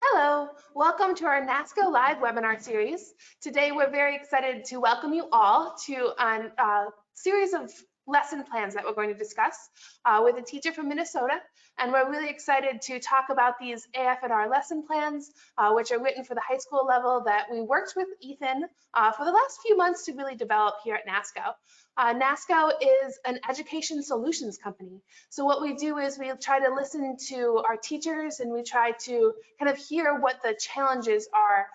Hello, welcome to our NASCO Live webinar series. Today we're very excited to welcome you all to a series of lesson plans that we're going to discuss with a teacher from Minnesota. And we're really excited to talk about these AFNR lesson plans, which are written for the high school level that we worked with Ethan for the last few months to really develop here at NASCO. NASCO is an education solutions company. So what we do is we try to listen to our teachers and we try to kind of hear what the challenges are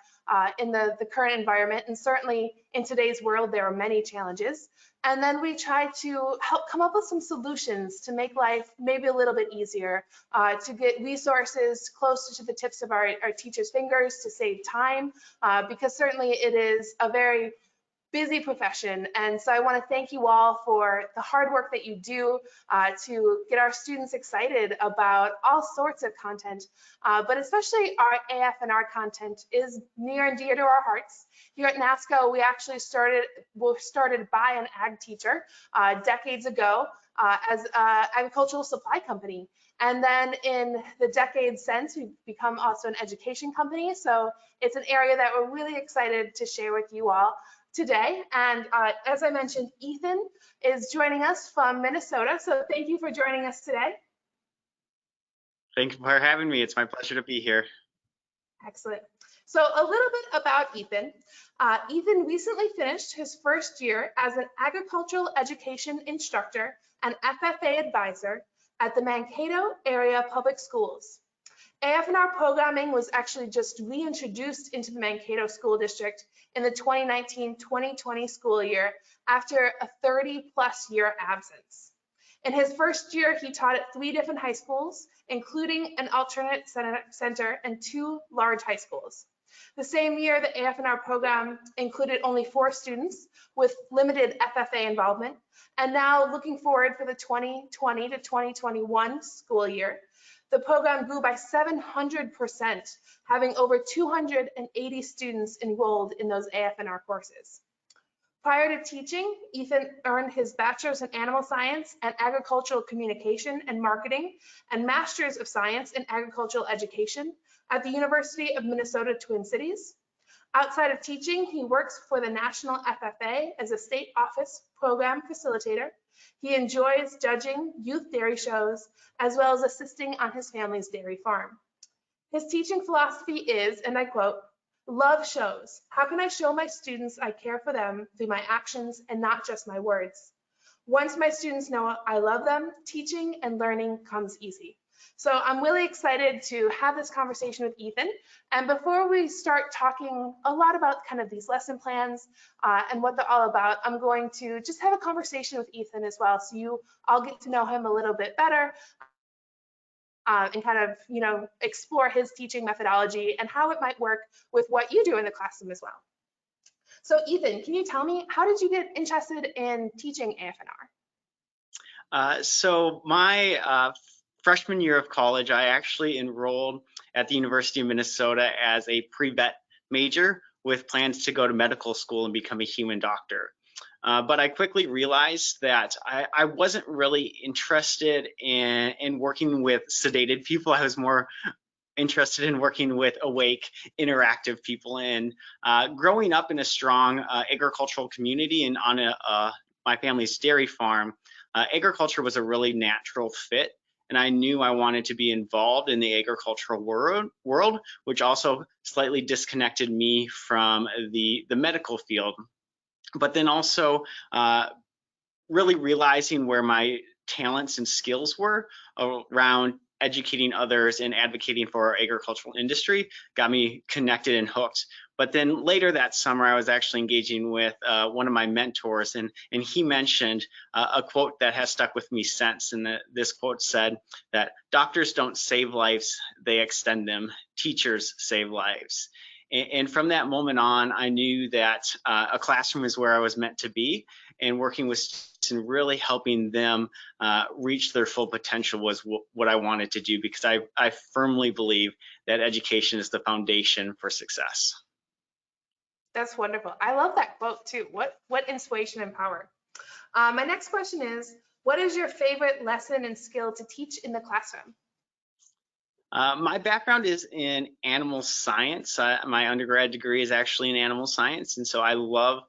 in the current environment. And certainly in today's world, there are many challenges. And then we try to help come up with some solutions to make life maybe a little bit easier, to get resources closer to the tips of our teachers' fingers to save time, because certainly it is a very busy profession. And so I want to thank you all for the hard work that you do to get our students excited about all sorts of content, but especially our AFNR content is near and dear to our hearts. Here at NASCO, we actually were started by an ag teacher decades ago as an agricultural supply company. And then in the decades since, we've become also an education company. So it's an area that we're really excited to share with you all today. And as I mentioned, Ethan is joining us from Minnesota. So thank you for joining us today. Thank you for having me. It's my pleasure to be here. Excellent. So a little bit about Ethan. Ethan recently finished his first year as an agricultural education instructor and FFA advisor at the Mankato Area Public Schools. AFNR programming was actually just reintroduced into the Mankato School District in the 2019-2020 school year after a 30-plus year absence. In his first year, he taught at 3 different high schools, including an alternate center and 2 large high schools. The same year, the AFNR program included only 4 students with limited FFA involvement. And now looking forward for the 2020 to 2021 school year, the program grew by 700%, having over 280 students enrolled in those AFNR courses. Prior to teaching, Ethan earned his bachelor's in animal science and agricultural communication and marketing and master's of science in agricultural education at the University of Minnesota Twin Cities. Outside of teaching, he works for the National FFA as a state office program facilitator. He enjoys judging youth dairy shows, as well as assisting on his family's dairy farm. His teaching philosophy is, and I quote, "Love shows. How can I show my students I care for them through my actions and not just my words? Once my students know I love them, teaching and learning comes easy." So I'm really excited to have this conversation with Ethan. And before we start talking a lot about kind of these lesson plans and what they're all about, I'm going to just have a conversation with Ethan as well, so you all get to know him a little bit better and kind of, explore his teaching methodology and how it might work with what you do in the classroom as well. So Ethan, can you tell me, how did you get interested in teaching AFNR? So my freshman year of college, I actually enrolled at the University of Minnesota as a pre-vet major with plans to go to medical school and become a human doctor. But I quickly realized that I wasn't really interested in working with sedated people. I was more interested in working with awake, interactive people. And growing up in a strong agricultural community and on my family's dairy farm, agriculture was a really natural fit. And I knew I wanted to be involved in the agricultural world, which also slightly disconnected me from the medical field. But then also really realizing where my talents and skills were around educating others and advocating for our agricultural industry got me connected and hooked. But then later that summer, I was actually engaging with one of my mentors, and he mentioned a quote that has stuck with me since. And this quote said that doctors don't save lives, they extend them. Teachers save lives. And from that moment on, I knew that a classroom is where I was meant to be, and working with students and really helping them reach their full potential was what I wanted to do, because I firmly believe that education is the foundation for success. That's wonderful. I love that quote too. What inspiration and power. My next question is, what is your favorite lesson and skill to teach in the classroom? My background is in animal science. My undergrad degree is actually in animal science, and so I love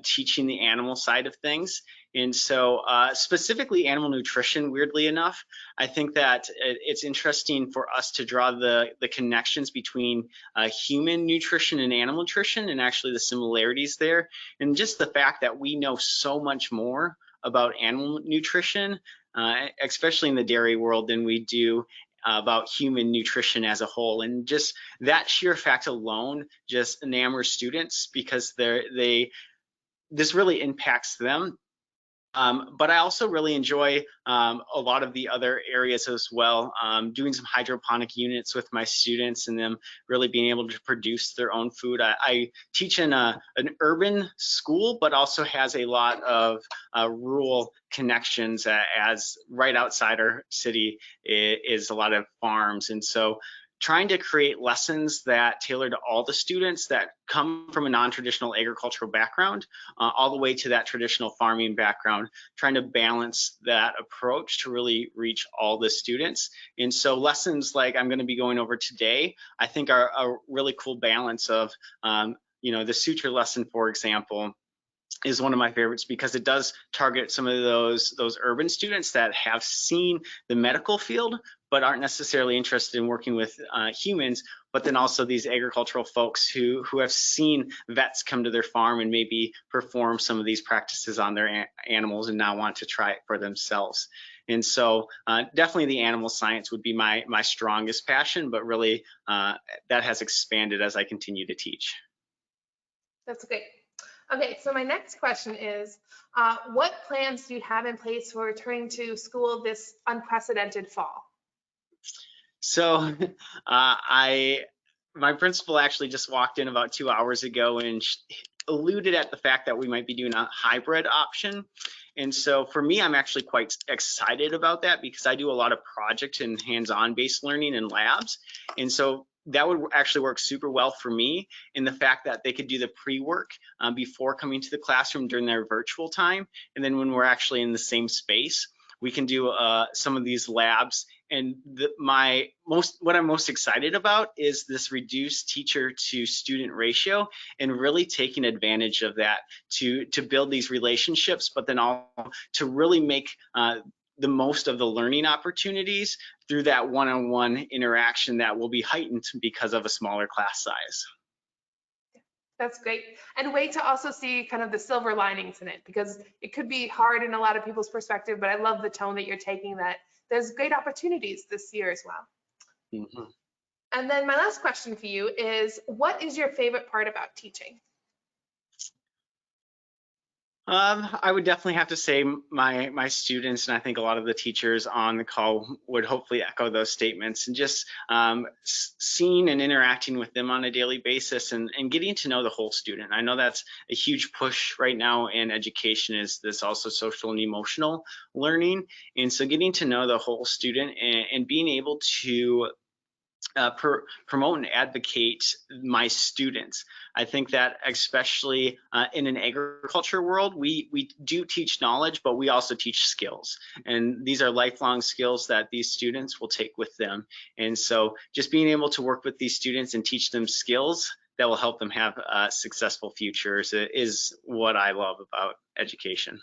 teaching the animal side of things. And so specifically animal nutrition, weirdly enough, I think that it's interesting for us to draw the connections between human nutrition and animal nutrition, and actually the similarities there. And just the fact that we know so much more about animal nutrition, especially in the dairy world, than we do about human nutrition as a whole. And just that sheer fact alone just enamors students, because this really impacts them. But I also really enjoy a lot of the other areas as well, doing some hydroponic units with my students and them really being able to produce their own food. I teach in an urban school, but also has a lot of rural connections, as right outside our city is a lot of farms. And so trying to create lessons that tailor to all the students that come from a non-traditional agricultural background, all the way to that traditional farming background, trying to balance that approach to really reach all the students. And so lessons like I'm going to be going over today, I think are a really cool balance of, the suture lesson, for example, is one of my favorites, because it does target some of those urban students that have seen the medical field but aren't necessarily interested in working with humans, but then also these agricultural folks who have seen vets come to their farm and maybe perform some of these practices on their animals and now want to try it for themselves. And so definitely the animal science would be my strongest passion, but really that has expanded as I continue to teach. That's great. Okay, so my next question is, what plans do you have in place for returning to school this unprecedented fall? So my principal actually just walked in about 2 hours ago and alluded at the fact that we might be doing a hybrid option. And so for me, I'm actually quite excited about that, because I do a lot of project and hands-on based learning in labs. And so that would actually work super well for me, in the fact that they could do the pre-work before coming to the classroom during their virtual time. And then when we're actually in the same space, we can do some of these labs. And what I'm most excited about is this reduced teacher to student ratio, and really taking advantage of that to build these relationships, but then also to really make the most of the learning opportunities through that one-on-one interaction that will be heightened because of a smaller class size. That's great. And way to also see kind of the silver linings in it, because it could be hard in a lot of people's perspective, but I love the tone that you're taking, that there's great opportunities this year as well. Mm-hmm. And then my last question for you is, what is your favorite part about teaching? I would definitely have to say my students, and I think a lot of the teachers on the call would hopefully echo those statements, and just seeing and interacting with them on a daily basis, and getting to know the whole student. I know that's a huge push right now in education, is this also social and emotional learning. And so getting to know the whole student and being able to promote and advocate my students. I think that especially in an agriculture world, we do teach knowledge, but we also teach skills. And these are lifelong skills that these students will take with them. And so just being able to work with these students and teach them skills that will help them have successful futures is what I love about education.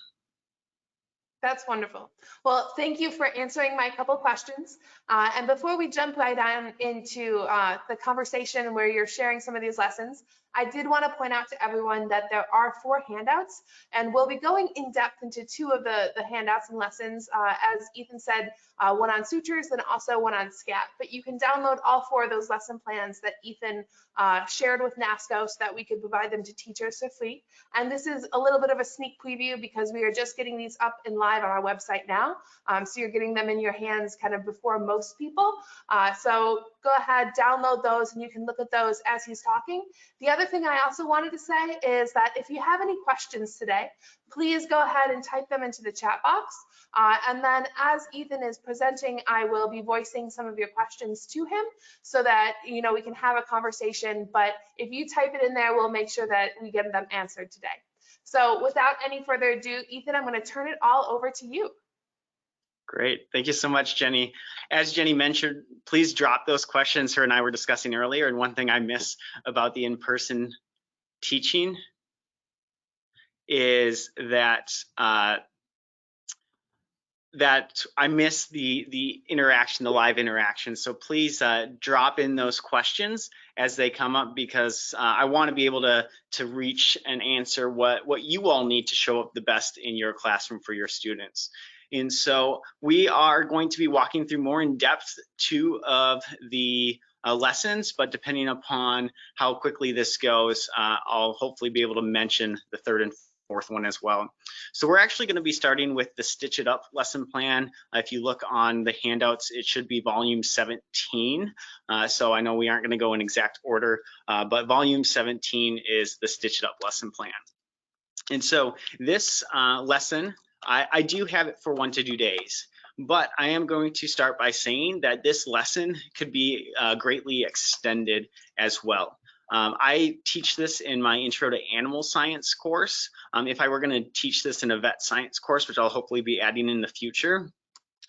That's wonderful. Well, thank you for answering my couple questions. And before we jump right on into the conversation where you're sharing some of these lessons, I did want to point out to everyone that there are 4 handouts, and we'll be going in depth into 2 of the handouts and lessons. As Ethan said, one on sutures and also one on scat. But you can download all 4 of those lesson plans that Ethan shared with Nasco, so that we could provide them to teachers for free. And this is a little bit of a sneak preview, because we are just getting these up and live on our website now. So you're getting them in your hands kind of before most people. So go ahead, download those, and you can look at those as he's talking. The other thing I also wanted to say is that if you have any questions today, please go ahead and type them into the chat box. And then as Ethan is presenting, I will be voicing some of your questions to him, so that we can have a conversation. But if you type it in there, we'll make sure that we get them answered today. So without any further ado, Ethan, I'm going to turn it all over to you. Great. Thank you so much, Jenny. As Jenny mentioned, please drop those questions her and I were discussing earlier. And one thing I miss about the in-person teaching is that that I miss the interaction, the live interaction. So please drop in those questions as they come up, because I want to be able to reach and answer what you all need to show up the best in your classroom for your students. And so we are going to be walking through more in depth two of the lessons, but depending upon how quickly this goes, I'll hopefully be able to mention the third and fourth one as well. So we're actually going to be starting with the Stitch It Up lesson plan. If you look on the handouts, it should be volume 17. So I know we aren't going to go in exact order, but volume 17 is the Stitch It Up lesson plan. And so this lesson, I do have it for 1 to 2 days, but I am going to start by saying that this lesson could be greatly extended as well. I teach this in my Intro to Animal Science course. If I were going to teach this in a vet science course, which I'll hopefully be adding in the future,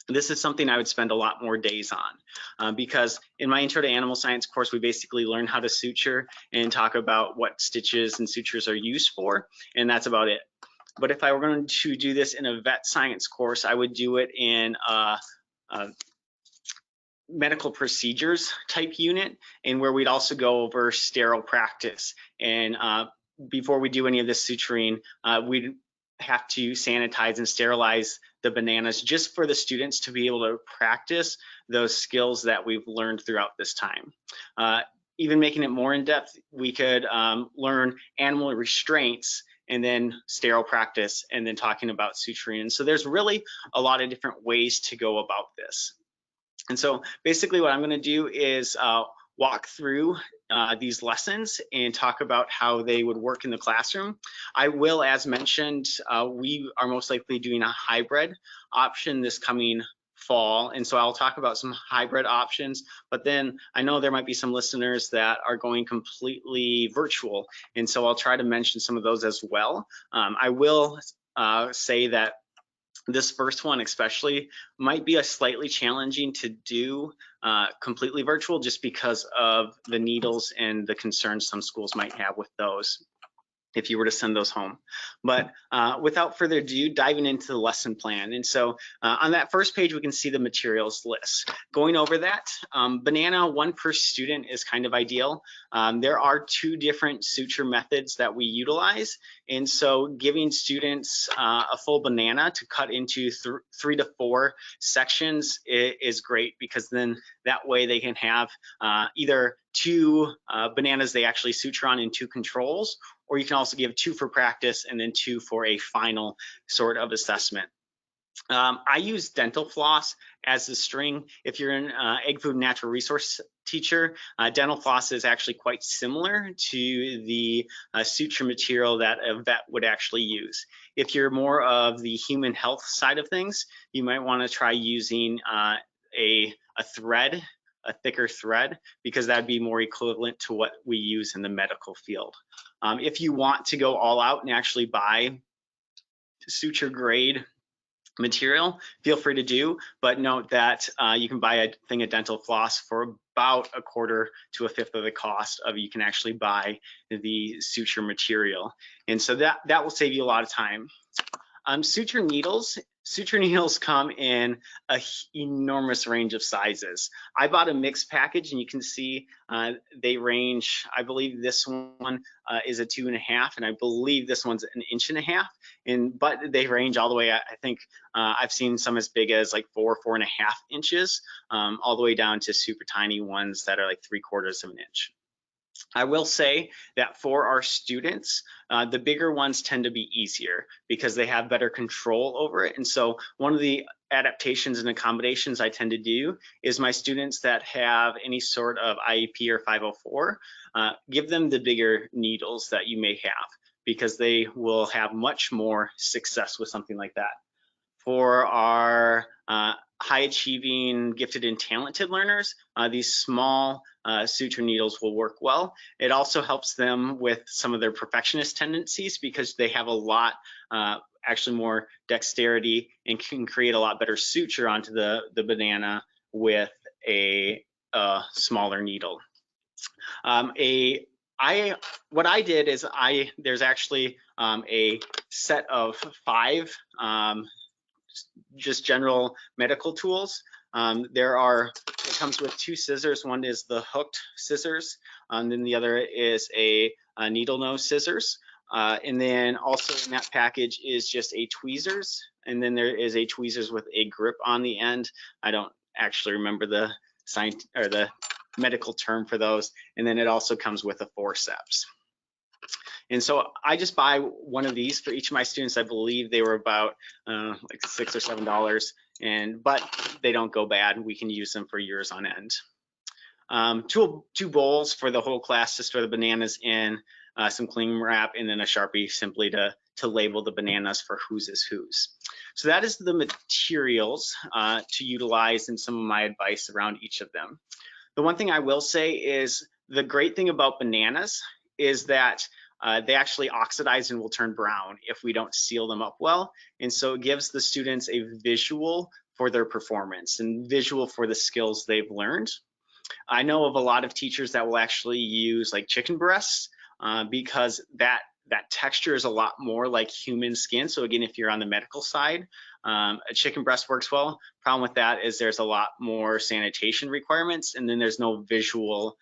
this is something I would spend a lot more days on, because in my Intro to Animal Science course, we basically learn how to suture and talk about what stitches and sutures are used for, and that's about it. But if I were going to do this in a vet science course, I would do it in a medical procedures type unit, and where we'd also go over sterile practice. And before we do any of this suturing, we'd have to sanitize and sterilize the bananas just for the students to be able to practice those skills that we've learned throughout this time. Even making it more in depth, we could learn animal restraints and then sterile practice, and then talking about suturing. And so there's really a lot of different ways to go about this. And so basically what I'm going to do is walk through these lessons and talk about how they would work in the classroom. I will, as mentioned, we are most likely doing a hybrid option this coming fall, and so I'll talk about some hybrid options, but then I know there might be some listeners that are going completely virtual, and so I'll try to mention some of those as well. I will say that this first one especially might be a slightly challenging to do completely virtual, just because of the needles and the concerns some schools might have with those if you were to send those home. But without further ado, diving into the lesson plan. And so on that first page, we can see the materials list. Going over that, banana, 1 per student is kind of ideal. There are 2 different suture methods that we utilize. And so giving students a full banana to cut into 3 to 4 sections is great, because then that way they can have either 2 bananas they actually suture on and 2 controls, or you can also give 2 for practice and then 2 for a final sort of assessment. I use dental floss as the string. If you're an egg food natural resource teacher, dental floss is actually quite similar to the suture material that a vet would actually use. If you're more of the human health side of things, you might want to try using a thread, a thicker thread, because that'd be more equivalent to what we use in the medical field. If you want to go all out and actually buy suture grade material, feel free to do, but note that you can buy a thing of dental floss for about 1/4 to 1/5 of the cost of you can actually buy the suture material. And so that will save you a lot of time. Suture needles come in an enormous range of sizes. I bought a mixed package, and you can see they range, I believe this one is a 2.5, and I believe this one's an 1.5 inch, but they range all the way, I think I've seen some as big as like 4.5 inches, all the way down to super tiny ones that are like 3/4 of an inch. I will say that for our students, the bigger ones tend to be easier because they have better control over it. And so one of the adaptations and accommodations I tend to do is my students that have any sort of IEP or 504, give them the bigger needles that you may have, because they will have much more success with something like that. For our high achieving, gifted and talented learners, these small suture needles will work well. It also helps them with some of their perfectionist tendencies, because they have a lot actually more dexterity and can create a lot better suture onto the banana with a smaller needle. What I did is there's actually a set of 5 just general medical tools. It comes with 2 scissors. One is the hooked scissors, and then the other is a needle nose scissors. And then also in that package is just a tweezers, and then there is a tweezers with a grip on the end. I don't actually remember the medical term for those. And then it also comes with a forceps. And so I just buy one of these for each of my students. I believe they were about like $6 or $7, but they don't go bad. We can use them for years on end. 2 bowls for the whole class to store the bananas in, some cling wrap, and then a Sharpie simply to label the bananas for whose is whose. So that is the materials to utilize and some of my advice around each of them. The one thing I will say is the great thing about bananas is that they actually oxidize and will turn brown if we don't seal them up well. And so it gives the students a visual for their performance and visual for the skills they've learned. I know of a lot of teachers that will actually use like chicken breasts because that texture is a lot more like human skin. So again, if you're on the medical side, a chicken breast works well. Problem with that is there's a lot more sanitation requirements, and then there's no visual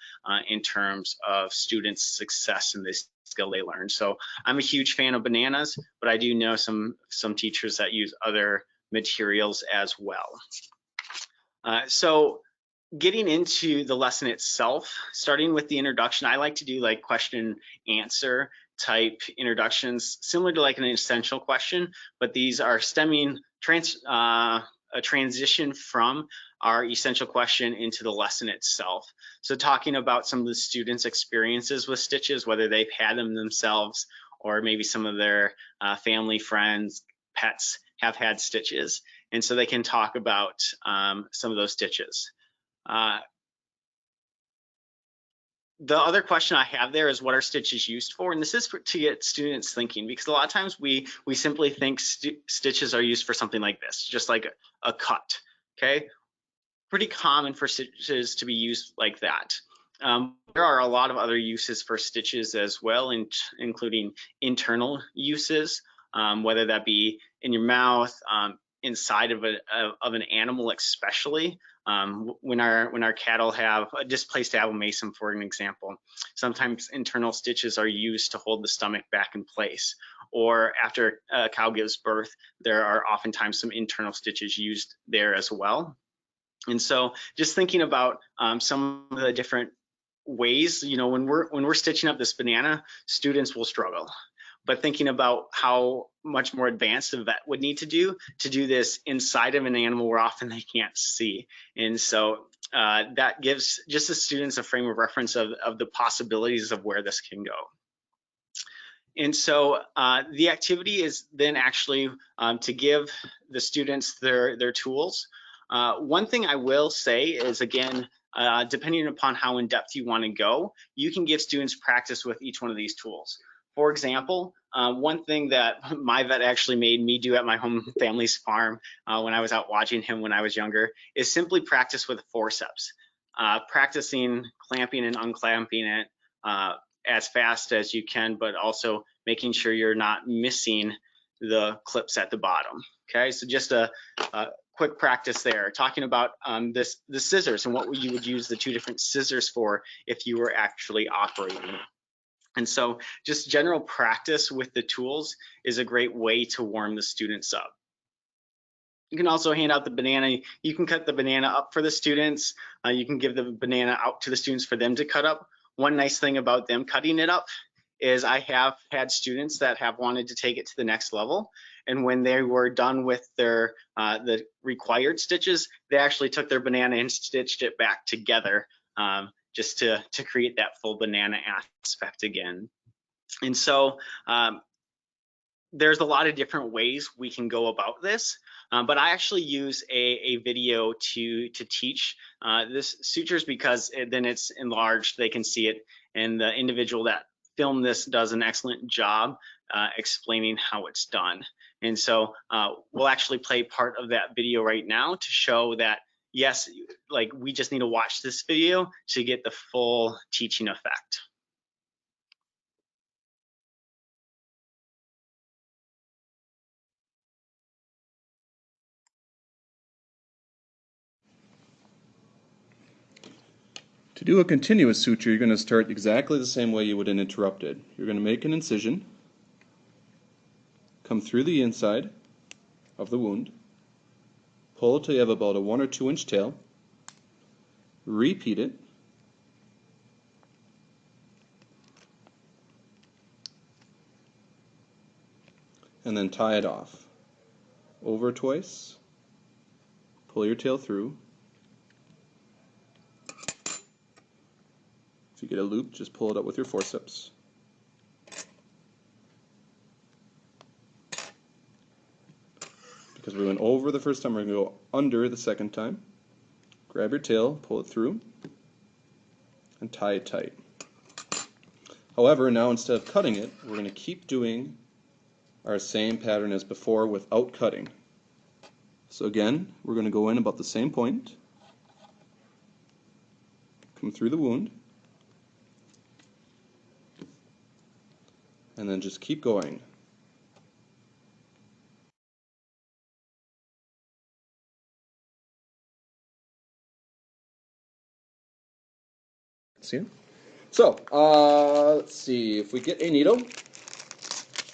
in terms of students' success in this skill they learn. So I'm a huge fan of bananas, but I do know some teachers that use other materials as well. So getting into the lesson itself, starting with the introduction, I like to do like question answer type introductions, similar to like an essential question, but these are stemming a transition from our essential question into the lesson itself. So talking about some of the students' experiences with stitches, whether they've had them themselves or maybe some of their family, friends, pets have had stitches. And so they can talk about some of those stitches. The other question I have there is, what are stitches used for? And this is to get students thinking, because a lot of times we simply think stitches are used for something like this, just like a cut, okay? Pretty common for stitches to be used like that. There are a lot of other uses for stitches as well, including internal uses, whether that be in your mouth, inside of an animal especially. When our cattle have a displaced abomasum, for an example, sometimes internal stitches are used to hold the stomach back in place. Or after a cow gives birth, there are oftentimes some internal stitches used there as well. And so just thinking about some of the different ways, you know, when we're stitching up this banana, students will struggle. But thinking about how much more advanced a vet would need to do this inside of an animal where often they can't see. And so that gives just the students a frame of reference of the possibilities of where this can go. And so the activity is then actually to give the students their tools. One thing I will say is, again, depending upon how in depth you want to go, you can give students practice with each one of these tools. For example, one thing that my vet actually made me do at my home family's farm when I was out watching him when I was younger is simply practice with forceps. Practicing clamping and unclamping it as fast as you can, but also making sure you're not missing the clips at the bottom. Okay, so just a quick practice there. Talking about the scissors and what you would use the 2 different scissors for if you were actually operating. And so just general practice with the tools is a great way to warm the students up. You can also hand out the banana. You can cut the banana up for the students. You can give the banana out to the students for them to cut up. One nice thing about them cutting it up is I have had students that have wanted to take it to the next level. And when they were done with their the required stitches, they actually took their banana and stitched it back together. Just to create that full banana aspect again. And so there's a lot of different ways we can go about this, but I actually use a video to teach this sutures because then it's enlarged, they can see it, and the individual that filmed this does an excellent job explaining how it's done. And so we'll actually play part of that video right now to show that, yes, like we just need to watch this video to get the full teaching effect. To do a continuous suture, you're going to start exactly the same way you would an interrupted. You're going to make an incision, come through the inside of the wound, pull till you have about a 1 or 2 inch tail, repeat it, and then tie it off. Over twice, pull your tail through. If you get a loop, just pull it up with your forceps. Because we went over the first time, we're going to go under the second time. Grab your tail, pull it through, and tie it tight. However, now instead of cutting it, we're going to keep doing our same pattern as before without cutting. So again, we're going to go in about the same point, come through the wound, and then just keep going. See? So, let's see, if we get a needle,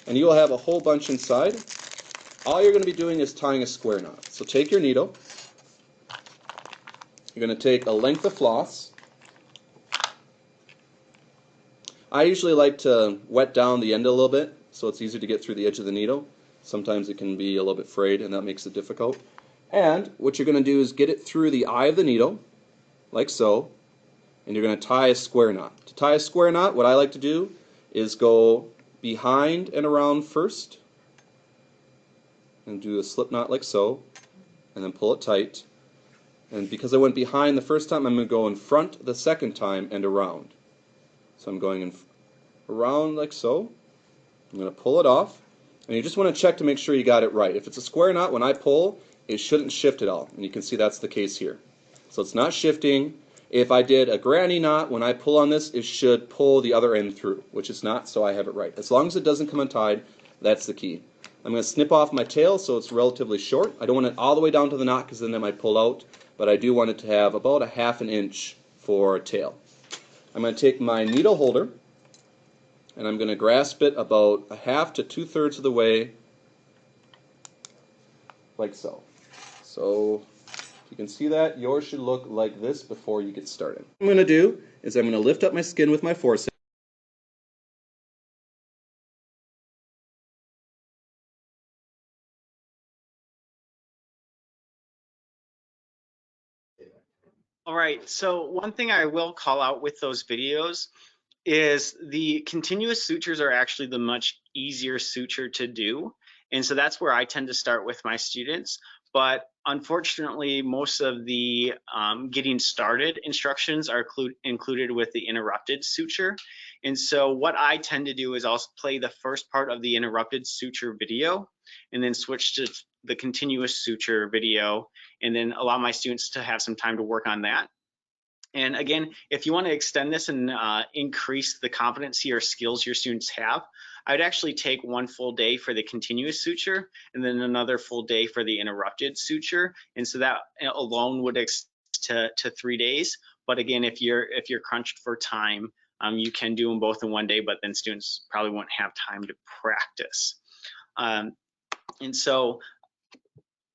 and you'll have a whole bunch inside, all you're going to be doing is tying a square knot. So take your needle, you're going to take a length of floss. I usually like to wet down the end a little bit so it's easier to get through the edge of the needle. Sometimes it can be a little bit frayed and that makes it difficult. And what you're going to do is get it through the eye of the needle, like so, and you're going to tie a square knot. To tie a square knot, what I like to do is go behind and around first, and do a slip knot like so, and then pull it tight. And because I went behind the first time, I'm going to go in front the second time and around. So I'm going in around like so. I'm going to pull it off, and you just want to check to make sure you got it right. If it's a square knot, when I pull, it shouldn't shift at all, and you can see that's the case here. So it's not shifting. If I did a granny knot, when I pull on this, it should pull the other end through, which it's not, so I have it right. As long as it doesn't come untied, that's the key. I'm going to snip off my tail so it's relatively short. I don't want it all the way down to the knot because then it might pull out, but I do want it to have about a 1/2 inch for a tail. I'm going to take my needle holder and I'm going to grasp it about 1/2 to 2/3 of the way, like so. So if you can see that, yours should look like this before you get started. What I'm going to do is I'm going to lift up my skin with my forceps. All right, so one thing I will call out with those videos is the continuous sutures are actually the much easier suture to do. And so that's where I tend to start with my students. But unfortunately, most of the getting started instructions are included with the interrupted suture. And so what I tend to do is I'll play the first part of the interrupted suture video and then switch to the continuous suture video and then allow my students to have some time to work on that. And again, if you want to extend this and increase the competency or skills your students have, I would actually take 1 full day for the continuous suture and then another full day for the interrupted suture. And so that alone would extend to 3 days. But again, if you're crunched for time, you can do them both in 1 day, but then students probably won't have time to practice. And so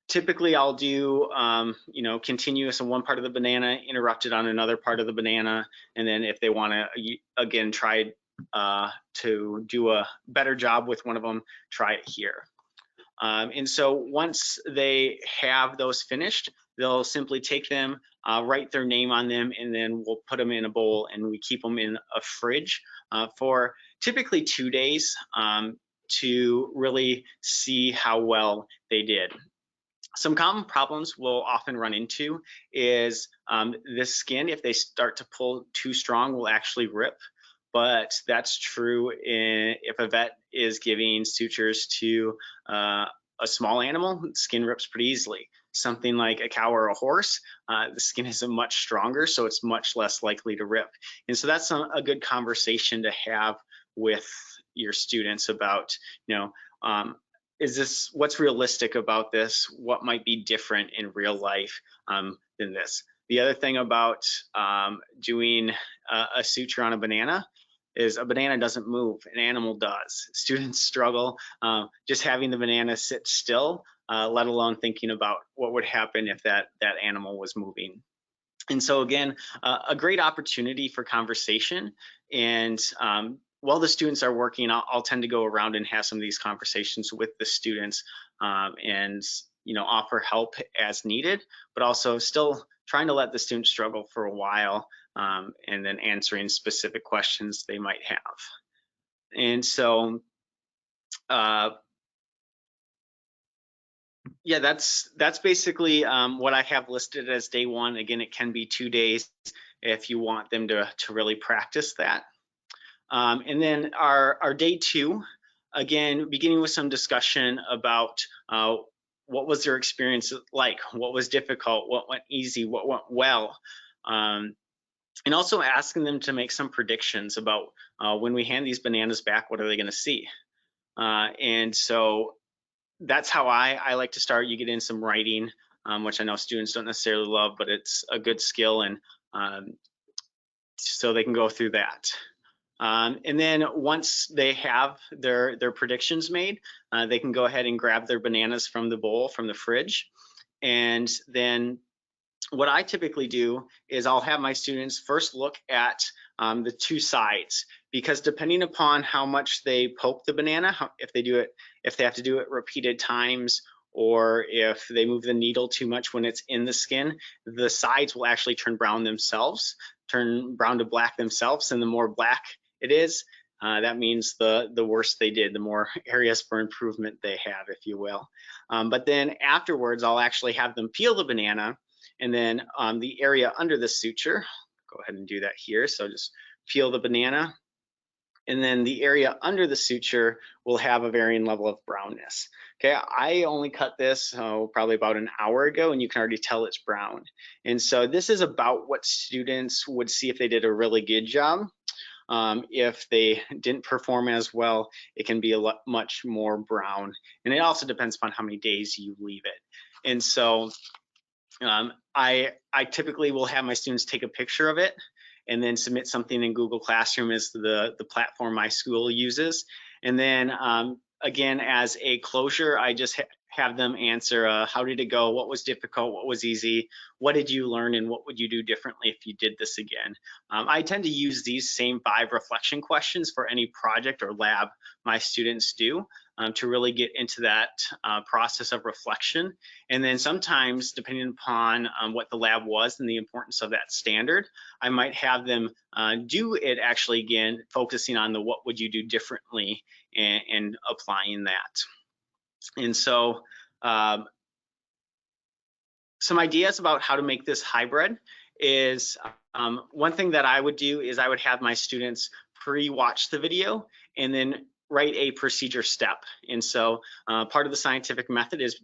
typically I'll do, continuous on one part of the banana, interrupted on another part of the banana. And then if they want to, again, try to do a better job with one of them, try it here. And so once they have those finished, they'll simply take them, write their name on them, and then we'll put them in a bowl and we keep them in a fridge for typically 2 days to really see how well they did. Some common problems we'll often run into is the skin, if they start to pull too strong, will actually rip. But that's true if a vet is giving sutures to a small animal, the skin rips pretty easily. Something like a cow or a horse, the skin is much stronger, so it's much less likely to rip. And so that's a good conversation to have with your students about, is this, what's realistic about this? What might be different in real life than this? The other thing about doing a suture on a banana is a banana doesn't move, an animal does. Students struggle just having the banana sit still, let alone thinking about what would happen if that animal was moving. And so again, a great opportunity for conversation. And while the students are working, I'll tend to go around and have some of these conversations with the students and offer help as needed, but also still trying to let the students struggle for a while and then answering specific questions they might have. And so yeah, that's basically what I have listed as day one. Again, it can be 2 days if you want them to really practice that. And then our day two, again, beginning with some discussion about what was their experience like, what was difficult, what went easy, what went well, and also asking them to make some predictions about when we hand these bananas back, what are they going to see? And so that's how I like to start. You get in some writing, which I know students don't necessarily love, but it's a good skill, and so they can go through that. And then once they have their predictions made, they can go ahead and grab their bananas from the bowl, from the fridge. And then what I typically do is I'll have my students first look at the two sides, because depending upon how much they poke the banana, if they have to do it repeated times, or if they move the needle too much when it's in the skin, the sides will actually turn brown themselves, turn brown to black themselves. And the more black it is, that means the worse they did, the more areas for improvement they have, if you will. But then afterwards, I'll actually have them peel the banana, and then the area under the suture, go ahead and do that here. So just peel the banana, and then the area under the suture will have a varying level of brownness. Okay, I only cut this probably about an hour ago, and you can already tell it's brown. And so this is about what students would see if they did a really good job. If they didn't perform as well, it can be much more brown. And it also depends upon how many days you leave it. And so I typically will have my students take a picture of it and then submit something in Google Classroom, as the platform my school uses. And then again, as a closure, I just have them answer, how did it go? What was difficult? What was easy? What did you learn? And what would you do differently if you did this again? I tend to use these same 5 reflection questions for any project or lab my students do, to really get into that process of reflection. And then sometimes, depending upon what the lab was and the importance of that standard, I might have them do it actually again, focusing on the what would you do differently, and applying that. And so some ideas about how to make this hybrid is, one thing that I would do is I would have my students pre-watch the video and then write a procedure step. And so part of the scientific method is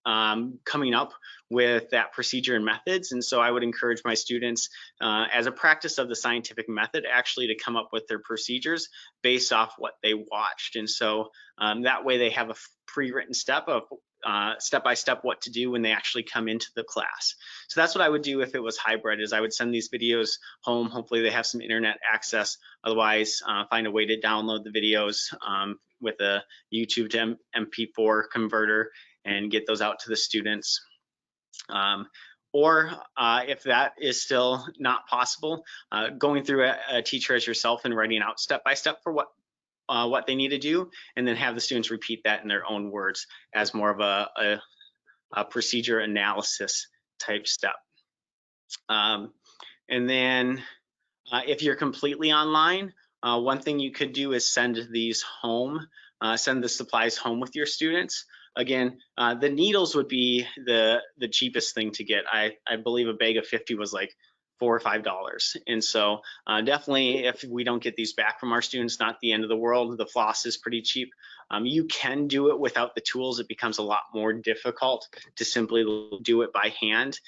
coming up with that procedure and methods. And so I would encourage my students, as a practice of the scientific method, actually to come up with their procedures based off what they watched. And so that way they have a pre-written step of step-by-step what to do when they actually come into the class. So that's what I would do if it was hybrid, is I would send these videos home. Hopefully they have some internet access. Otherwise, find a way to download the videos with a YouTube to MP4 converter and get those out to the students. Or if that is still not possible, going through a teacher as yourself and writing out step-by-step for what they need to do, and then have the students repeat that in their own words as more of a procedure analysis type step. And then if you're completely online, one thing you could do is send these home, send the supplies home with your students. Again, the needles would be the cheapest thing to get. I believe a bag of 50 was like $4 or $5. And so definitely, if we don't get these back from our students, not the end of the world. The floss is pretty cheap. You can do it without the tools. It becomes a lot more difficult to simply do it by hand.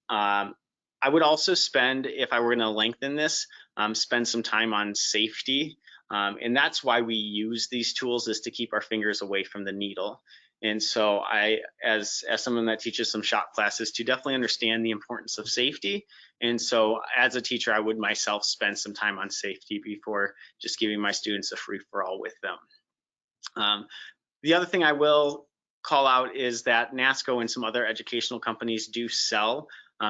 I would also spend, if I were going to lengthen this, spend some time on safety. And that's why we use these tools, is to keep our fingers away from the needle. And so I, as someone that teaches some shop classes, to definitely understand the importance of safety. And so as a teacher, I would myself spend some time on safety before just giving my students a free-for-all with them. The other thing I will call out is that Nasco and some other educational companies do sell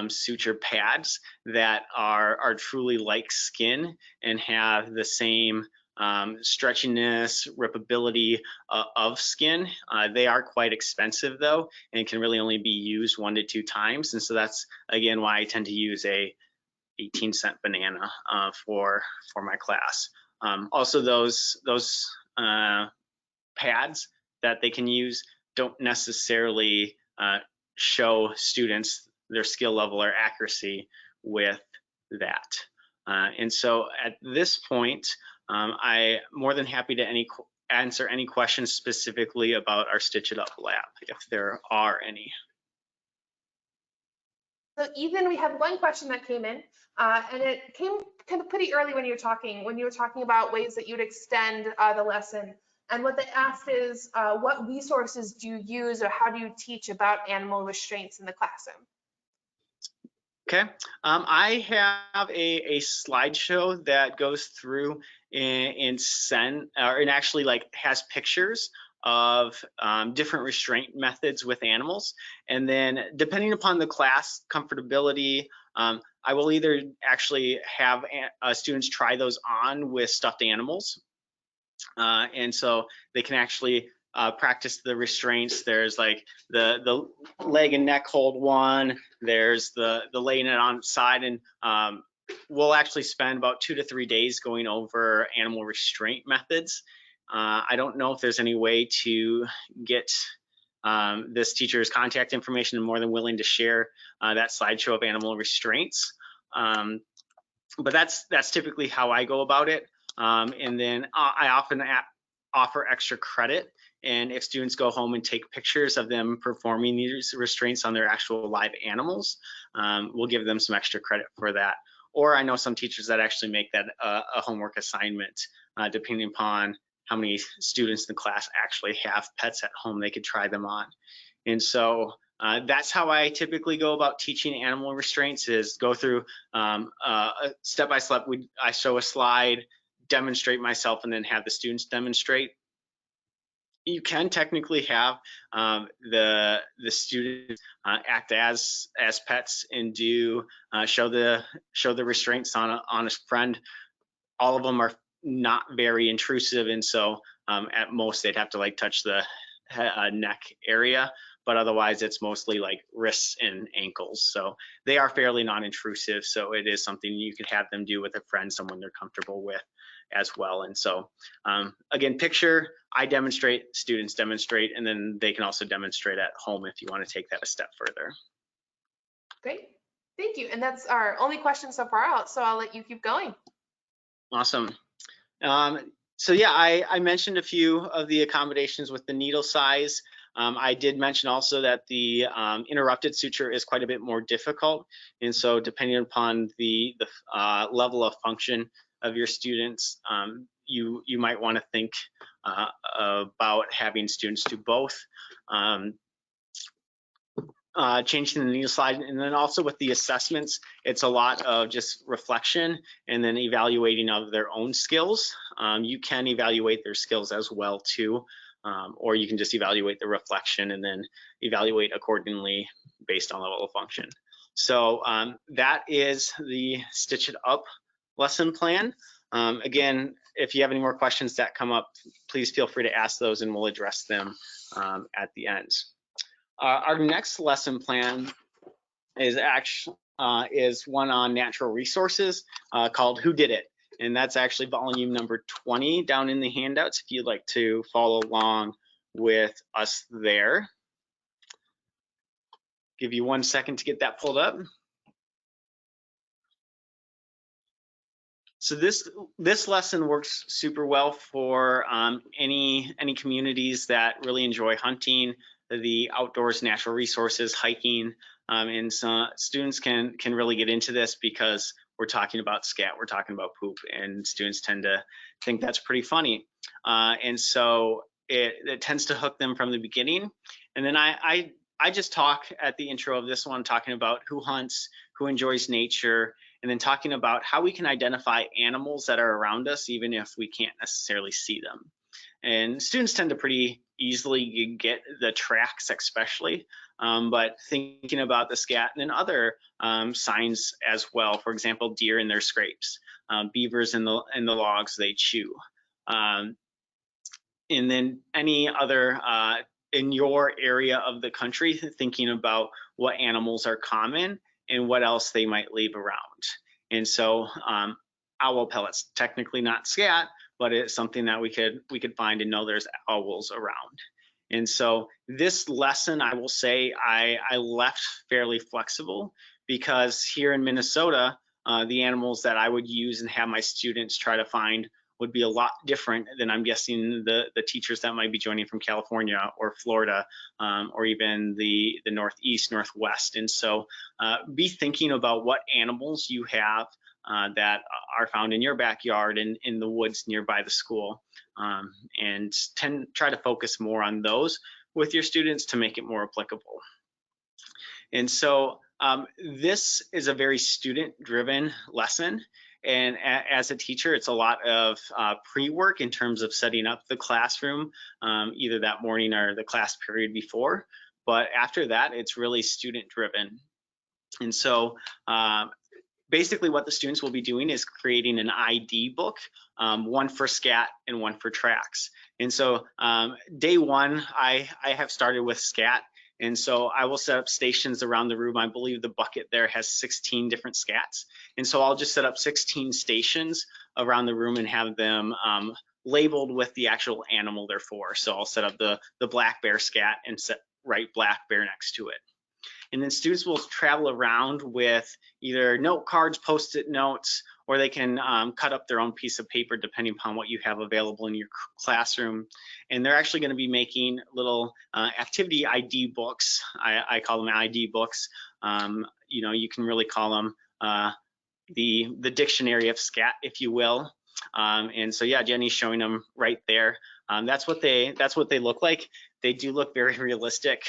suture pads that are truly like skin and have the same stretchiness, rippability of skin. They are quite expensive though, and can really only be used 1 to 2 times. And so that's again why I tend to use a 18-cent banana for my class. Also, those pads that they can use don't necessarily show students their skill level or accuracy with that. And so at this point, I'm more than happy to answer any questions specifically about our Stitch It Up lab, if there are any. So Ethan, we have one question that came in, and it came kind of pretty early when you were talking about ways that you'd extend the lesson. And what they asked is, what resources do you use, or how do you teach about animal restraints in the classroom? Okay, I have a slideshow that goes through and actually like has pictures of different restraint methods with animals. And then depending upon the class comfortability, I will either actually have students try those on with stuffed animals. And so they can actually practice the restraints. There's like the leg and neck hold one, there's the laying it on its side, and we'll actually spend about 2 to 3 days going over animal restraint methods. I don't know if there's any way to get this teacher's contact information. I'm more than willing to share that slideshow of animal restraints. But that's typically how I go about it. And then I often offer extra credit. And if students go home and take pictures of them performing these restraints on their actual live animals, we'll give them some extra credit for that. Or I know some teachers that actually make that a homework assignment, depending upon how many students in the class actually have pets at home, they could try them on. And so that's how I typically go about teaching animal restraints, is go through step by step. I show a slide, demonstrate myself, and then have the students demonstrate. You can technically have the students act as pets and do show the restraints on a friend. All of them are not very intrusive, and so at most they'd have to like touch the neck area, but otherwise it's mostly like wrists and ankles. So they are fairly non-intrusive. So it is something you could have them do with a friend, someone they're comfortable with as well. And so again, picture, I demonstrate, students demonstrate, and then they can also demonstrate at home if you want to take that a step further. Great, thank you. And that's our only question so far out, so I'll let you keep going. Awesome. So yeah, I mentioned a few of the accommodations with the needle size. I did mention also that the interrupted suture is quite a bit more difficult. And so depending upon the level of function of your students, you might want to think about having students do both. Changing the needle size, and then also with the assessments, it's a lot of just reflection and then evaluating of their own skills. You can evaluate their skills as well too, or you can just evaluate the reflection and then evaluate accordingly based on level of function. So that is the Stitch It Up lesson plan. Again, if you have any more questions that come up, please feel free to ask those and we'll address them at the end. Our next lesson plan is one on natural resources called Who Did It? And that's actually volume number 20 down in the handouts if you'd like to follow along with us there. Give you 1 second to get that pulled up. So this lesson works super well for any communities that really enjoy hunting, the outdoors, natural resources, hiking, and so students can really get into this because we're talking about scat, we're talking about poop, and students tend to think that's pretty funny, and so it tends to hook them from the beginning. And then I just talk at the intro of this one, talking about who hunts, who enjoys nature, and then talking about how we can identify animals that are around us, even if we can't necessarily see them. And students tend to pretty easily get the tracks, especially, but thinking about the scat and then other signs as well. For example, deer in their scrapes, beavers in the logs they chew, and then any other in your area of the country, thinking about what animals are common and what else they might leave around. And so owl pellets, technically not scat, but it's something that we could find and know there's owls around. And so this lesson, I will say, I left fairly flexible, because here in Minnesota, the animals that I would use and have my students try to find would be a lot different than I'm guessing the teachers that might be joining from California or Florida, or even the Northeast, Northwest. And so be thinking about what animals you have that are found in your backyard and in the woods nearby the school, and try to focus more on those with your students to make it more applicable. And so this is a very student-driven lesson. And as a teacher, it's a lot of pre-work in terms of setting up the classroom, either that morning or the class period before. But after that, it's really student-driven. And so basically what the students will be doing is creating an ID book, one for scat and one for tracks. And so day one, I have started with scat. And so I will set up stations around the room. I believe the bucket there has 16 different scats. And so I'll just set up 16 stations around the room and have them labeled with the actual animal they're for. So I'll set up the black bear scat and write black bear next to it. And then students will travel around with either note cards, post-it notes, or they can cut up their own piece of paper depending upon what you have available in your classroom. And they're actually going to be making little activity ID books. I call them ID books. You know, you can really call them the dictionary of scat, if you will. And so yeah, Jenny's showing them right there. That's what they look like. They do look very realistic.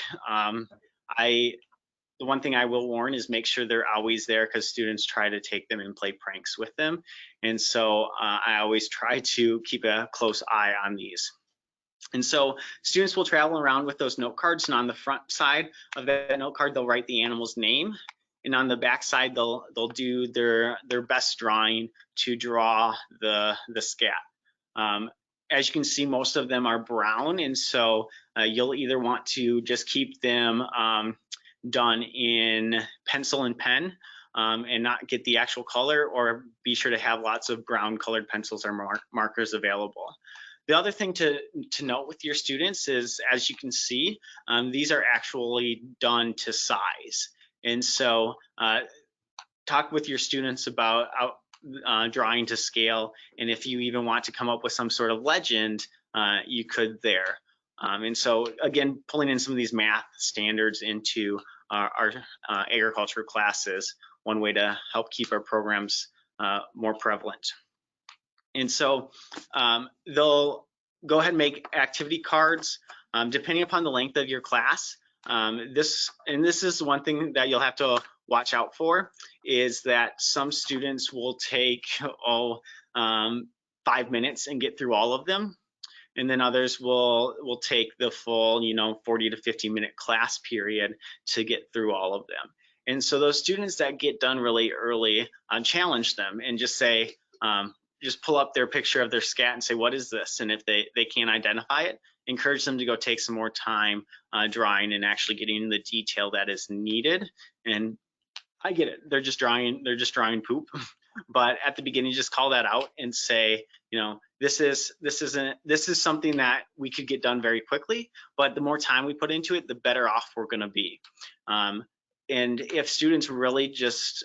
The one thing I will warn is make sure they're always there, because students try to take them and play pranks with them. And so I always try to keep a close eye on these. And so students will travel around with those note cards, and on the front side of that note card, they'll write the animal's name. And on the back side, they'll do their best drawing to draw the scat. As you can see, most of them are brown, and so you'll either want to just keep them done in pencil and pen and not get the actual color, or be sure to have lots of brown colored pencils or markers available. The other thing to note with your students is, as you can see, these are actually done to size. And so talk with your students about drawing to scale, and if you even want to come up with some sort of legend, you could there. And so again, pulling in some of these math standards into our agriculture classes, one way to help keep our programs more prevalent. And so they'll go ahead and make activity cards depending upon the length of your class. This is one thing that you'll have to watch out for, is that some students will take 5 minutes and get through all of them. And then others will take the full, 40 to 50 minute class period to get through all of them. And so those students that get done really early, challenge them and just say, just pull up their picture of their scat and say, what is this? And if they can't identify it, encourage them to go take some more time drawing and actually getting the detail that is needed. And I get it, they're just drawing poop. But at the beginning, just call that out and say, this is something that we could get done very quickly, but the more time we put into it, the better off we're going to be. and if students really just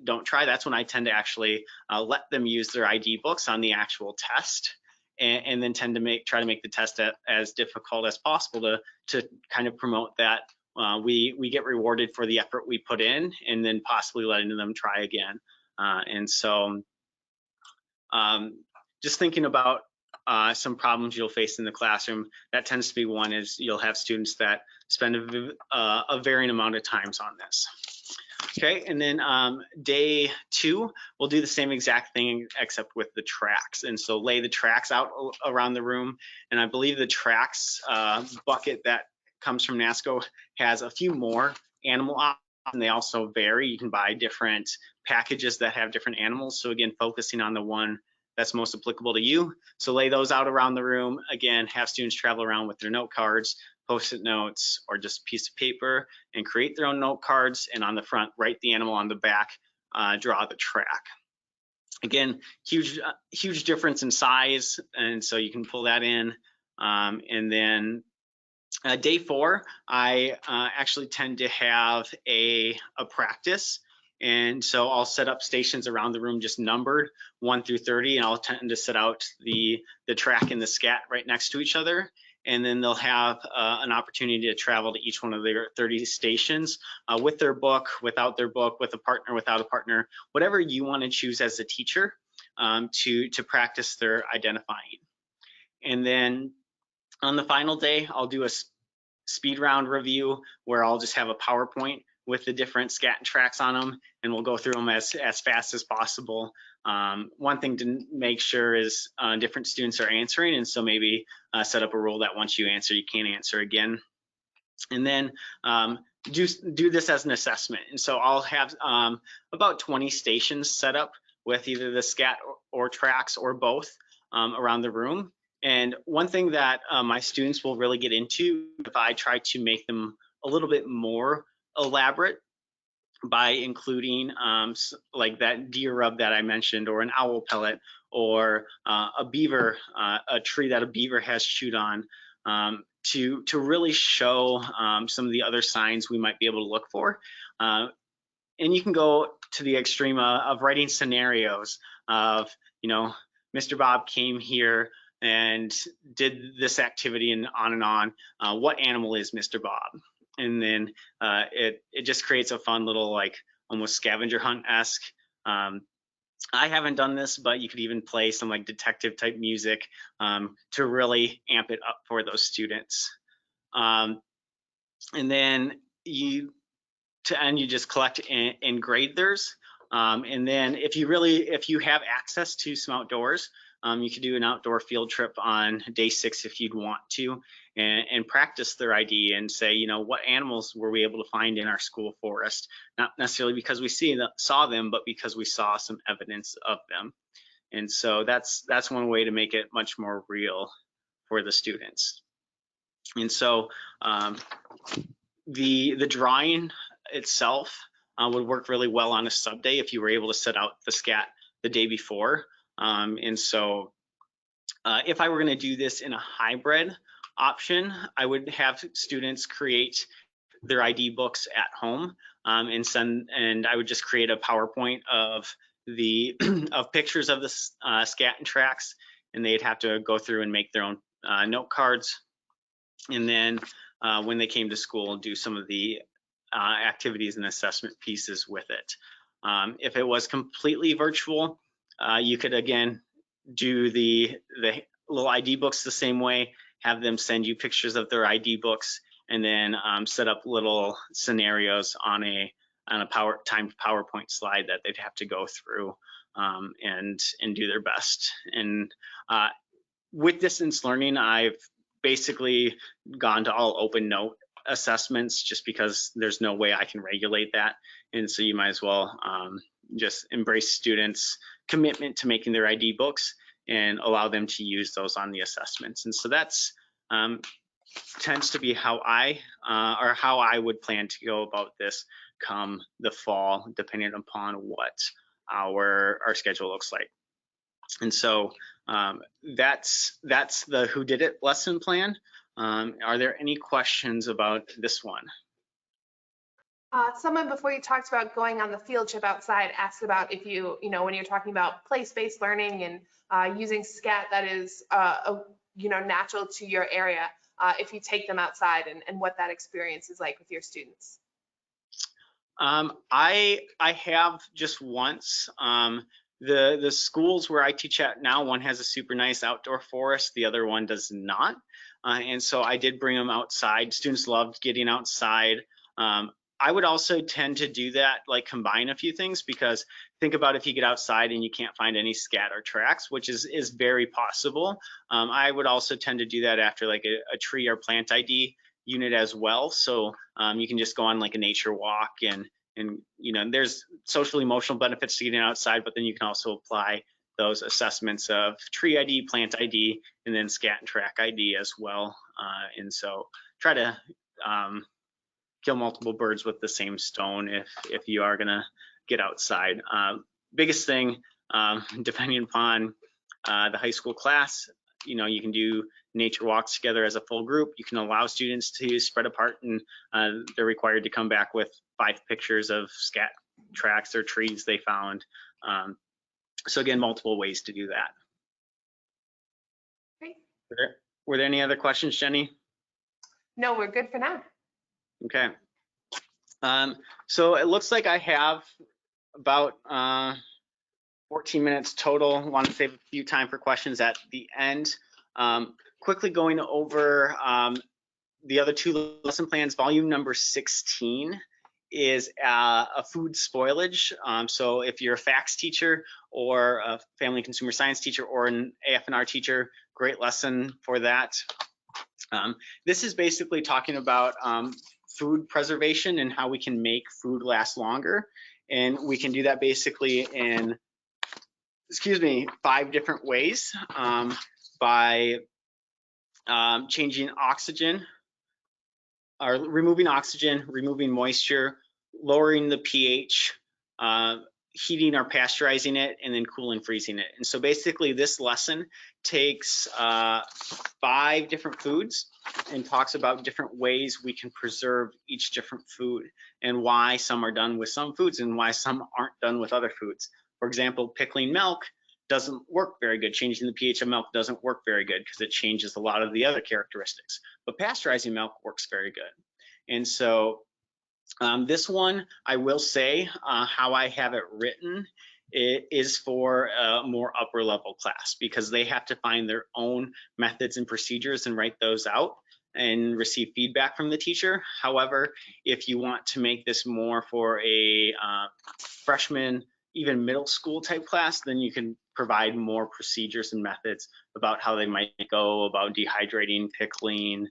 don't try, that's when I tend to actually let them use their ID books on the actual test, and then tend to try to make the test as difficult as possible to kind of promote that we get rewarded for the effort we put in, and then possibly letting them try again. And so just thinking about some problems you'll face in the classroom, that tends to be one, is you'll have students that spend a varying amount of times on this. Okay, and then day 2, we'll do the same exact thing except with the tracks. And so lay the tracks out around the room. And I believe the tracks bucket that comes from Nasco has a few more animal options, and they also vary. You can buy different packages that have different animals. So again, focusing on the one that's most applicable to you. So lay those out around the room. Again, have students travel around with their note cards, Post-it notes, or just a piece of paper, and create their own note cards. And on the front, write the animal, on the back, draw the track. Again, huge difference in size, and so you can pull that in. And then day 4, I actually tend to have a practice. And so I'll set up stations around the room just numbered 1 through 30, and I'll tend to set out the track and the scat right next to each other. And then they'll have an opportunity to travel to each one of their 30 stations with their book, without their book, with a partner, without a partner, whatever you want to choose as a teacher to practice their identifying. And then on the final day, I'll do a speed round review where I'll just have a PowerPoint with the different scat and tracks on them, and we'll go through them as fast as possible. One thing to make sure is different students are answering, and so maybe set up a rule that once you answer, you can't answer again. And then do this as an assessment. And so I'll have about 20 stations set up with either the scat or tracks or both around the room. And one thing that my students will really get into, if I try to make them a little bit more elaborate by including like that deer rub that I mentioned, or an owl pellet, or a beaver, a tree that a beaver has chewed on, to really show some of the other signs we might be able to look for. And you can go to the extreme of writing scenarios of, Mr. Bob came here and did this activity, and on. What animal is Mr. Bob? And then it just creates a fun little, like, almost scavenger hunt-esque. I haven't done this, but you could even play some like detective type music to really amp it up for those students. And then you just collect and grade theirs. And then if you have access to some outdoors, you could do an outdoor field trip on day 6 if you'd want to, and practice their ID and say, what animals were we able to find in our school forest? Not necessarily because we saw them, but because we saw some evidence of them. And so that's one way to make it much more real for the students. And so the drawing itself would work really well on a sub day if you were able to set out the scat the day before. And so if I were going to do this in a hybrid option, I would have students create their ID books at home and I would just create a PowerPoint of pictures of the scat and tracks, and they'd have to go through and make their own note cards. And then when they came to school, do some of the activities and assessment pieces with it. If it was completely virtual, you could again do the little ID books the same way, have them send you pictures of their ID books, and then set up little scenarios on a timed PowerPoint slide that they'd have to go through and do their best. And with distance learning, I've basically gone to all open note assessments just because there's no way I can regulate that. And so you might as well just embrace students' commitment to making their ID books and allow them to use those on the assessments. And so that's tends to be how I would plan to go about this come the fall, depending upon what our schedule looks like. And so that's the Who Did It lesson plan. Are there any questions about this one? Someone before you talked about going on the field trip outside asked about if when you're talking about place-based learning and using scat that is, natural to your area, if you take them outside and what that experience is like with your students. I have just once. The schools where I teach at now, one has a super nice outdoor forest, the other one does not. And so I did bring them outside. Students loved getting outside. I would also tend to do that, like combine a few things, because think about if you get outside and you can't find any scat or tracks, which is very possible. I would also tend to do that after like a tree or plant ID unit as well. So you can just go on like a nature walk and there's social emotional benefits to getting outside, but then you can also apply those assessments of tree ID, plant ID, and then scat and track ID as well. And so try to kill multiple birds with the same stone if you are gonna get outside. Biggest thing, depending upon the high school class, you can do nature walks together as a full group. You can allow students to spread apart, and they're required to come back with 5 pictures of scat tracks or trees they found. So again, multiple ways to do that. Great. Were there any other questions, Jenny? No, we're good for now. Okay. So it looks like I have about 14 minutes total. Want to save a few time for questions at the end. Quickly going over the other 2 lesson plans. Volume number 16 is a food spoilage. So if you're a FACS teacher or a family and consumer science teacher or an AFNR teacher, great lesson for that. This is basically talking about food preservation and how we can make food last longer. And we can do that basically in, 5 different ways, by changing oxygen, or removing oxygen, removing moisture, lowering the pH, heating or pasteurizing it, and then cooling, freezing it. And so basically this lesson takes 5 different foods and talks about different ways we can preserve each different food and why some are done with some foods and why some aren't done with other foods. For example, pickling milk doesn't work very good. Changing the pH of milk doesn't work very good because it changes a lot of the other characteristics. But pasteurizing milk works very good. And so this one, I will say, how I have it written, it is for a more upper level class because they have to find their own methods and procedures and write those out and receive feedback from the teacher. However, if you want to make this more for a freshman, even middle school type class, then you can provide more procedures and methods about how they might go about dehydrating, pickling,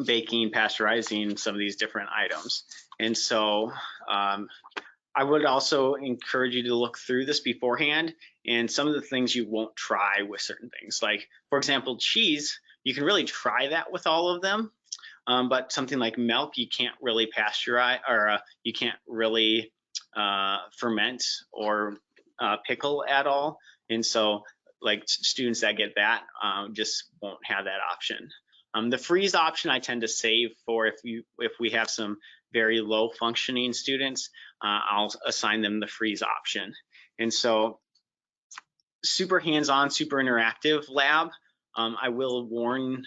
baking, pasteurizing some of these different items. And so I would also encourage you to look through this beforehand and some of the things you won't try with certain things. Like, for example, cheese, you can really try that with all of them. But something like milk, you can't really pasteurize, or you can't really ferment or pickle at all. And so like students that get that just won't have that option. The freeze option I tend to save for if we have some very low functioning students, I'll assign them the freeze option. And so super hands-on, super interactive lab. I will warn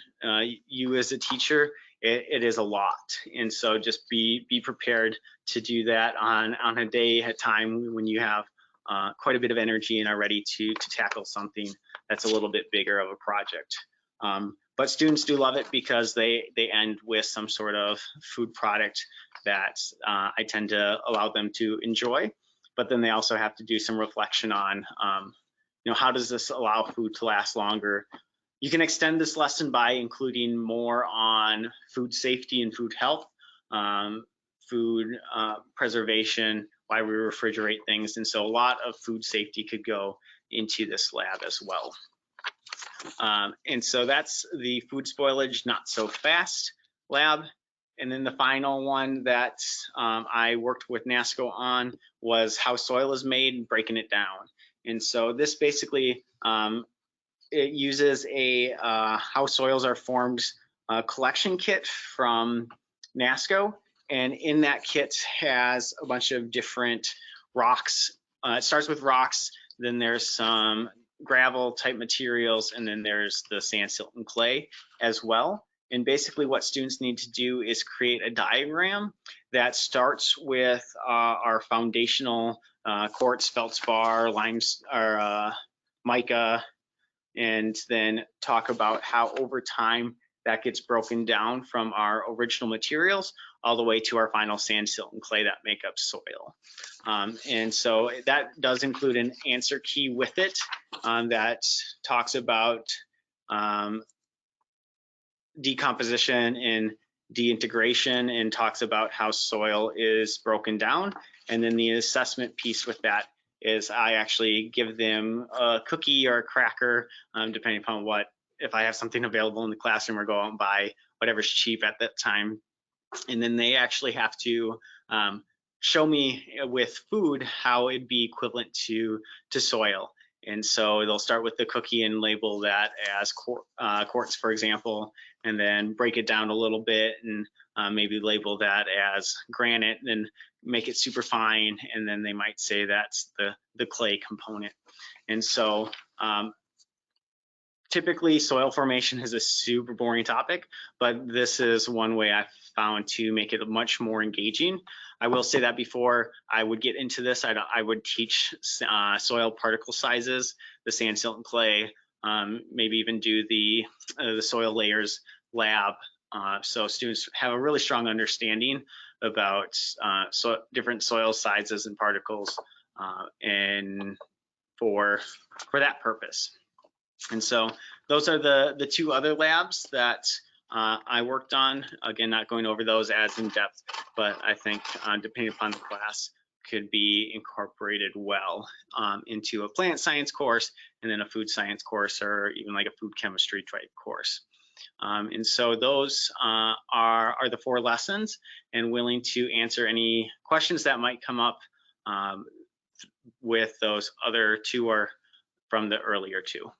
you as a teacher, it is a lot. And so just be prepared to do that on a day at a time when you have quite a bit of energy and are ready to tackle something that's a little bit bigger of a project. But students do love it because they end with some sort of food product that I tend to allow them to enjoy. But then they also have to do some reflection on, how does this allow food to last longer? You can extend this lesson by including more on food safety and food health, food preservation, why we refrigerate things. And so a lot of food safety could go into this lab as well. And so that's the food spoilage not so fast lab. And then the final one that I worked with Nasco on was how soil is made and breaking it down. And so this basically, it uses a how soils are formed collection kit from Nasco, and in that kit has a bunch of different rocks. It starts with rocks, then there's some gravel type materials, and then there's the sand, silt, and clay as well. And basically what students need to do is create a diagram that starts with our foundational quartz, feldspar, limes, or mica, and then talk about how over time that gets broken down from our original materials all the way to our final sand, silt, and clay that make up soil. And so that does include an answer key with it that talks about decomposition and deintegration, and talks about how soil is broken down. And then the assessment piece with that is I actually give them a cookie or a cracker, depending upon if I have something available in the classroom, or go out and buy whatever's cheap at that time. And then they actually have to show me with food how it'd be equivalent to soil. And so they'll start with the cookie and label that as quartz, for example, and then break it down a little bit and maybe label that as granite, and make it super fine, and then they might say that's the clay component. And so typically soil formation is a super boring topic, but this is one way I've found to make it much more engaging. I will say that before I would get into this, I would teach soil particle sizes, the sand, silt, and clay, maybe even do the soil layers lab, so students have a really strong understanding about different soil sizes and particles, and for that purpose. And so those are the two other labs that I worked on. Again, not going over those as in depth, but I think depending upon the class, could be incorporated well into a plant science course, and then a food science course, or even like a food chemistry type course. And so those are the 4 lessons, and willing to answer any questions that might come up with those other 2 or from the earlier 2.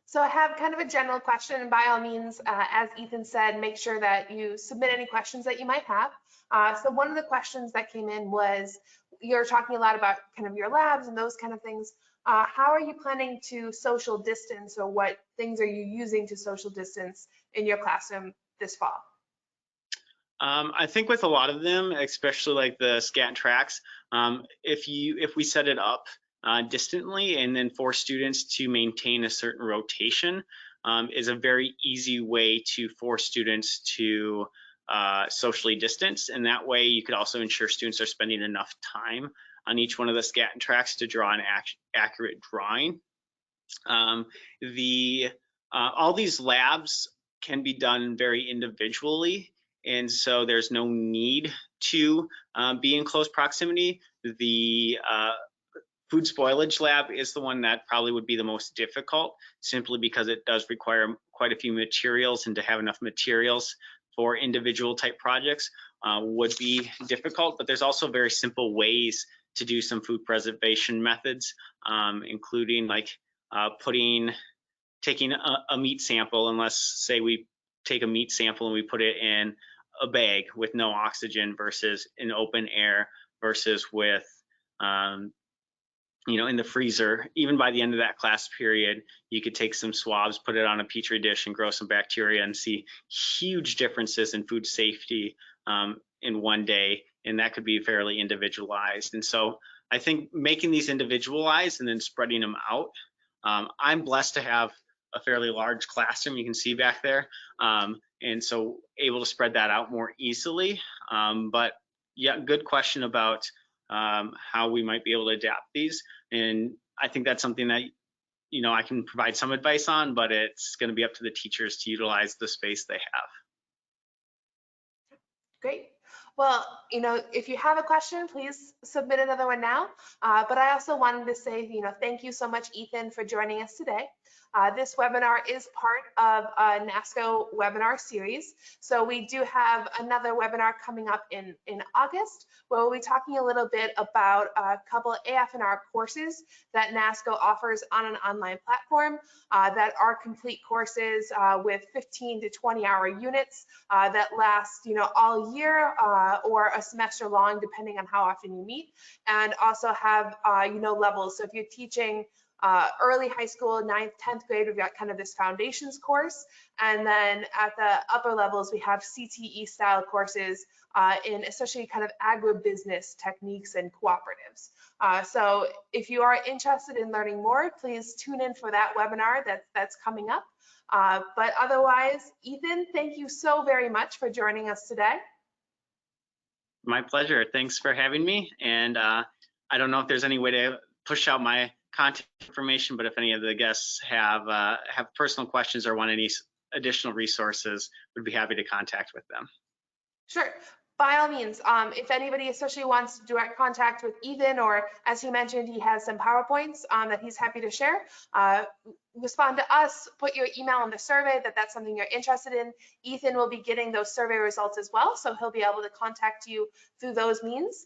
So I have kind of a general question, and by all means, as Ethan said, make sure that you submit any questions that you might have. So one of the questions that came in was, you're talking a lot about kind of your labs and those kind of things. How are you planning to social distance, or what things are you using to social distance in your classroom this fall? I think with a lot of them, especially like the scat tracks, if we set it up distantly and then force students to maintain a certain rotation, is a very easy way to force students to socially distance. And that way you could also ensure students are spending enough time on each one of the scat tracks to draw an accurate drawing. All these labs can be done very individually, and so there's no need to be in close proximity. The food spoilage lab is the one that probably would be the most difficult, simply because it does require quite a few materials, and to have enough materials for individual type projects would be difficult. But there's also very simple ways to do some food preservation methods, including like taking a meat sample, and let's say we take a meat sample and we put it in a bag with no oxygen versus in open air, versus with in the freezer. Even by the end of that class period, you could take some swabs, put it on a petri dish, and grow some bacteria, and see huge differences in food safety in one day, and that could be fairly individualized. And so I think making these individualized and then spreading them out, I'm blessed to have a fairly large classroom, you can see back there, and so able to spread that out more easily. But yeah, good question about how we might be able to adapt these, and I think that's something that I can provide some advice on, but it's going to be up to the teachers to utilize the space they have. Great. Well, if you have a question, please submit another one now. But I also wanted to say, thank you so much, Ethan, for joining us today. This webinar is part of a Nasco webinar series. So we do have another webinar coming up in August, where we'll be talking a little bit about a couple of AFNR courses that Nasco offers on an online platform that are complete courses with 15 to 20-hour units that last, all year or a semester long, depending on how often you meet, and also have, levels. So if you're teaching early high school, 9th, 10th grade, we've got kind of this foundations course. And then at the upper levels, we have CTE style courses in especially kind of agribusiness techniques and cooperatives. So if you are interested in learning more, please tune in for that webinar that's coming up. But otherwise, Ethan, thank you so very much for joining us today. My pleasure. Thanks for having me. And I don't know if there's any way to push out my contact information, but if any of the guests have personal questions or want any additional resources, would be happy to contact with them. Sure. By all means, if anybody especially wants direct contact with Ethan, or as he mentioned, he has some PowerPoints that he's happy to share, respond to us, put your email in the survey that's something you're interested in. Ethan will be getting those survey results as well, so he'll be able to contact you through those means.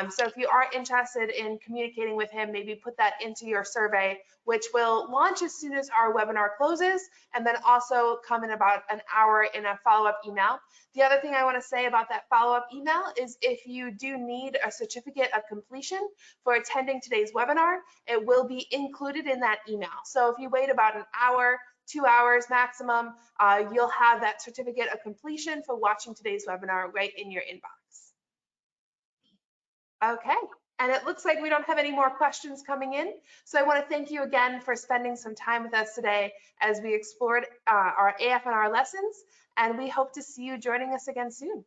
So if you are interested in communicating with him, maybe put that into your survey, which will launch as soon as our webinar closes, and then also come in about an hour in a follow-up email. The other thing I want to say about that follow-up email is if you do need a certificate of completion for attending today's webinar, it will be included in that email. So if you wait about an hour, 2 hours maximum, you'll have that certificate of completion for watching today's webinar right in your inbox. Okay, and it looks like we don't have any more questions coming in. So I want to thank you again for spending some time with us today as we explored our AFNR lessons, and we hope to see you joining us again soon.